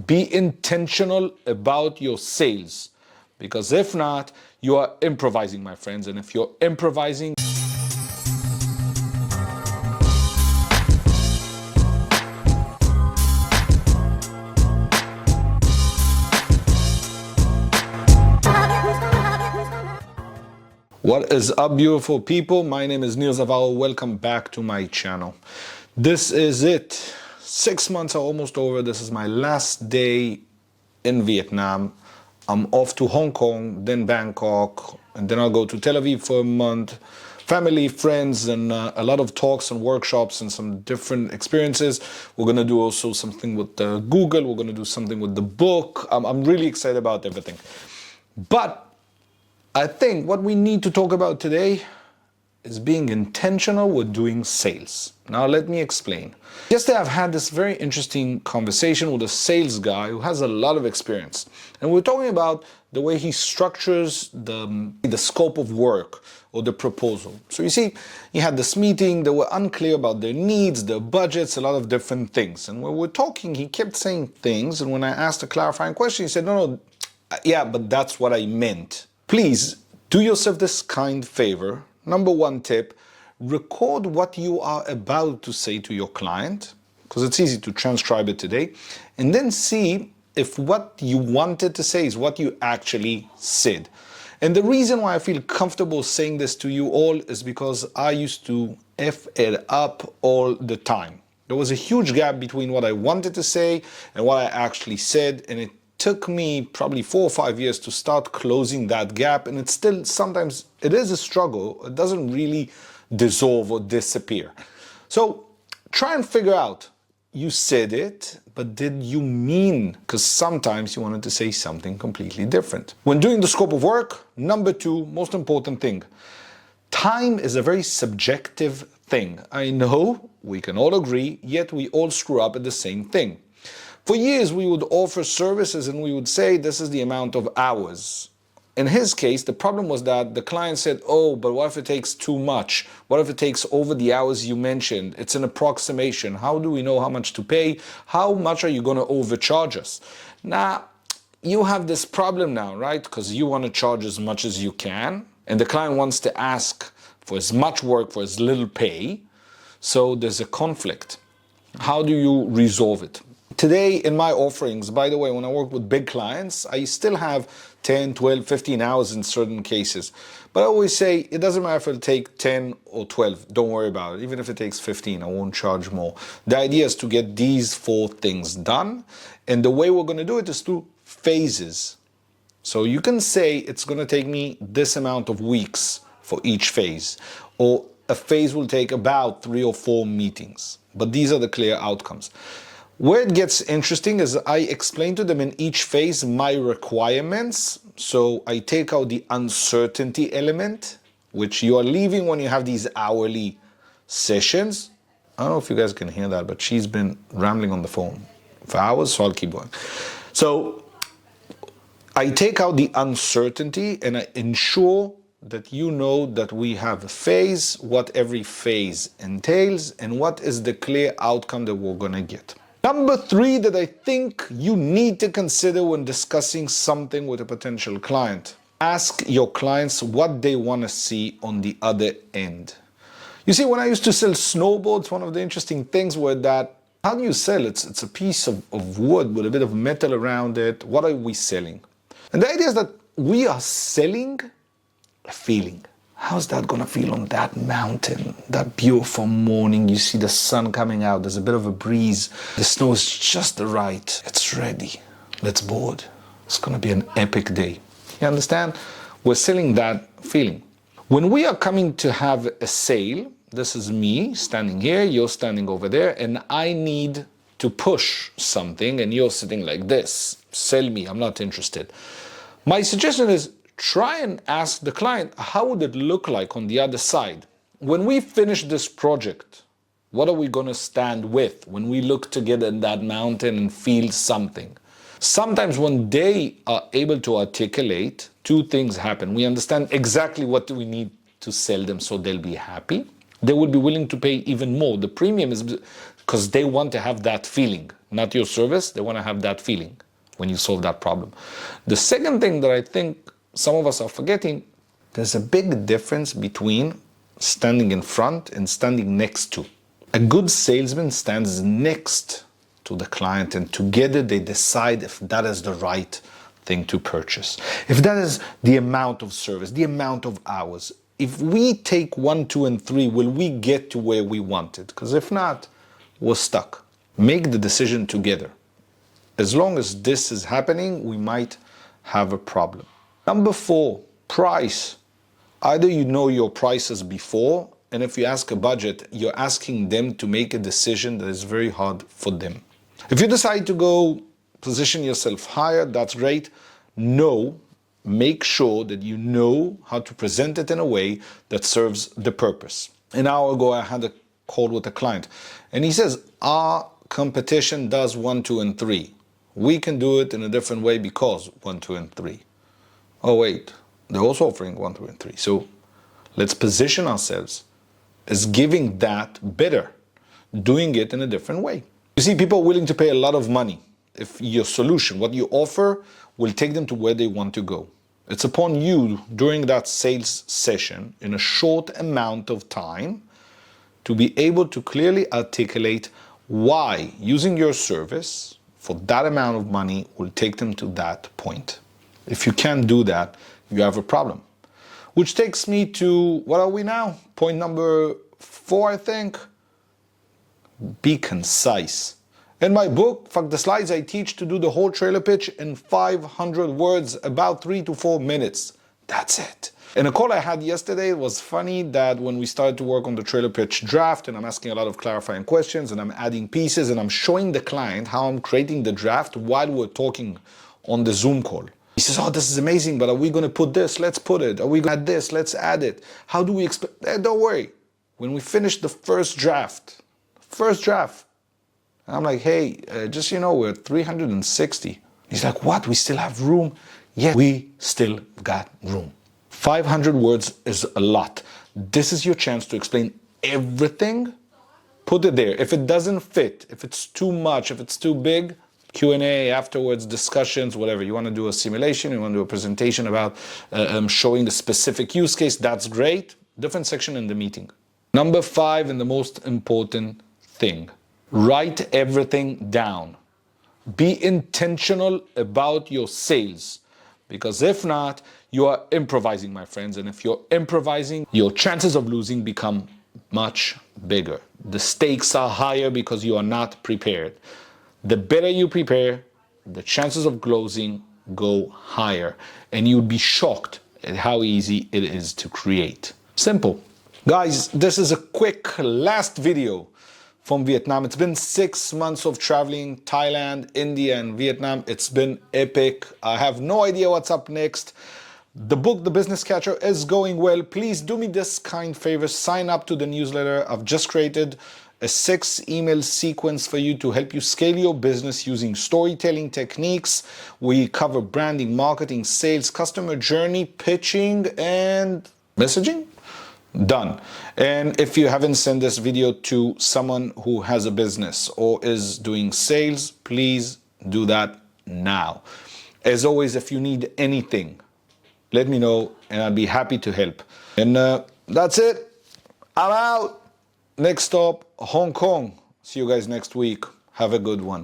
Be intentional about your sales, because if not, you are improvising, my friends. And if you're improvising, what is up, beautiful people? My name is Zavaro. Welcome back to my channel. This is it. 6 months are almost over. This is my last day in Vietnam. I'm off to Hong Kong, then Bangkok, and then I'll go to Tel Aviv for a month. Family, friends, and a lot of talks and workshops and some different experiences. We're going to do also something with Google. We're going to do something with the book. I'm really excited about everything. But I think what we need to talk about today is being intentional with doing sales. Now let me explain. Yesterday I've had this very interesting conversation with a sales guy who has a lot of experience. And we're talking about the way he structures the scope of work or the proposal. So you see, he had this meeting, they were unclear about their needs, their budgets, a lot of different things. And when we're talking, he kept saying things, and when I asked a clarifying question, he said, no, yeah, but that's what I meant. Please do yourself this kind favor. Number one tip, record what you are about to say to your client, because it's easy to transcribe it today, and then see if what you wanted to say is what you actually said. And the reason why I feel comfortable saying this to you all is because I used to F it up all the time. There was a huge gap between what I wanted to say and what I actually said, and it took me probably 4 or 5 years to start closing that gap, and it's still sometimes it is a struggle. It doesn't really dissolve or disappear. So try and figure out, you said it, but did you mean? Because sometimes you wanted to say something completely different. When doing the scope of work, number two, most important thing, time is a very subjective thing. I know we can all agree, yet we all screw up at the same thing. For years, we would offer services and we would say this is the amount of hours. In his case, the problem was that the client said, oh, but what if it takes too much? What if it takes over the hours you mentioned? It's an approximation. How do we know how much to pay? How much are you going to overcharge us? Now, you have this problem now, right? Because you want to charge as much as you can, and the client wants to ask for as much work for as little pay. So there's a conflict. How do you resolve it? Today in my offerings, by the way, when I work with big clients, I still have 10, 12, 15 hours in certain cases. But I always say, it doesn't matter if it'll take 10 or 12, don't worry about it. Even if it takes 15, I won't charge more. The idea is to get these 4 things done. And the way we're going to do it is through phases. So you can say it's going to take me this amount of weeks for each phase. Or a phase will take about 3 or 4 meetings. But these are the clear outcomes. Where it gets interesting is I explain to them in each phase my requirements. So I take out the uncertainty element, which you are leaving when you have these hourly sessions. I don't know if you guys can hear that, but she's been rambling on the phone for hours, so I'll keep going. So I take out the uncertainty and I ensure that you know that we have a phase, what every phase entails, and what is the clear outcome that we're going to get. Number 3 that I think you need to consider when discussing something with a potential client. Ask your clients what they want to see on the other end. You see, when I used to sell snowboards, one of the interesting things were that, how do you sell? It's a piece of wood with a bit of metal around it. What are we selling? And the idea is that we are selling a feeling. How's that going to feel on that mountain? That beautiful morning, you see the sun coming out, there's a bit of a breeze, the snow is just right, it's ready, let's board. It's going to be an epic day. You understand? We're selling that feeling. When we are coming to have a sale, this is me standing here, you're standing over there, and I need to push something, and you're sitting like this. Sell me, I'm not interested. My suggestion is, try and ask the client, how would it look like on the other side? When we finish this project, what are we going to stand with when we look together in that mountain and feel something? Sometimes when they are able to articulate, 2 things happen. We understand exactly what we need to sell them so they'll be happy. They will be willing to pay even more. The premium is because they want to have that feeling, not your service. They want to have that feeling when you solve that problem. The second thing that I think some of us are forgetting, there's a big difference between standing in front and standing next to. A good salesman stands next to the client, and together they decide if that is the right thing to purchase, if that is the amount of service, the amount of hours. If we take 1, 2, and 3, will we get to where we wanted? Because if not, we're stuck. Make the decision together. As long as this is happening, we might have a problem. Number 4, price. Either you know your prices before, and if you ask a budget, you're asking them to make a decision that is very hard for them. If you decide to go position yourself higher, that's great. No, make sure that you know how to present it in a way that serves the purpose. An hour ago, I had a call with a client, and he says, our competition does 1, 2, and 3. We can do it in a different way because 1, 2, and 3. Oh, wait, they're also offering 1, 2, and 3. So let's position ourselves as giving that better, doing it in a different way. You see, people are willing to pay a lot of money if your solution, what you offer, will take them to where they want to go. It's upon you during that sales session in a short amount of time to be able to clearly articulate why using your service for that amount of money will take them to that point. If you can't do that, you have a problem. Which takes me to, what are we now? Point number 4, I think. Be concise. In my book, Fuck the Slides, I teach to do the whole trailer pitch in 500 words, about 3 to 4 minutes. That's it. In a call I had yesterday, it was funny that when we started to work on the trailer pitch draft, and I'm asking a lot of clarifying questions, and I'm adding pieces, and I'm showing the client how I'm creating the draft while we're talking on the Zoom call. He says, oh, this is amazing, but are we going to put this? Let's put it. Are we going to add this? Let's add it. How do we expect? Don't worry. When we finish the first draft, and I'm like, hey, just so you know, we're at 360. He's like, what? We still have room? Yeah, we still got room. 500 words is a lot. This is your chance to explain everything. Put it there. If it doesn't fit, if it's too much, if it's too big, Q&A afterwards, discussions, whatever. You want to do a simulation, you want to do a presentation about showing a specific use case, that's great. Different section in the meeting. Number 5, and the most important thing, write everything down. Be intentional about your sales, because if not, you are improvising, my friends. And if you're improvising, your chances of losing become much bigger. The stakes are higher because you are not prepared. The better you prepare, the chances of closing go higher. And you'd be shocked at how easy it is to create. Simple. Guys, this is a quick last video from Vietnam. It's been 6 months of traveling Thailand, India, and Vietnam. It's been epic. I have no idea what's up next. The book, The Business Catcher, is going well. Please do me this kind favor. Sign up to the newsletter. I've just created a 6 email sequence for you to help you scale your business using storytelling techniques. We cover branding, marketing, sales, customer journey, pitching, and messaging. Done. And if you haven't sent this video to someone who has a business or is doing sales, please do that now. As always, if you need anything, let me know and I'll be happy to help. And that's it. I'm out. Next stop, Hong Kong. See you guys next week. Have a good one.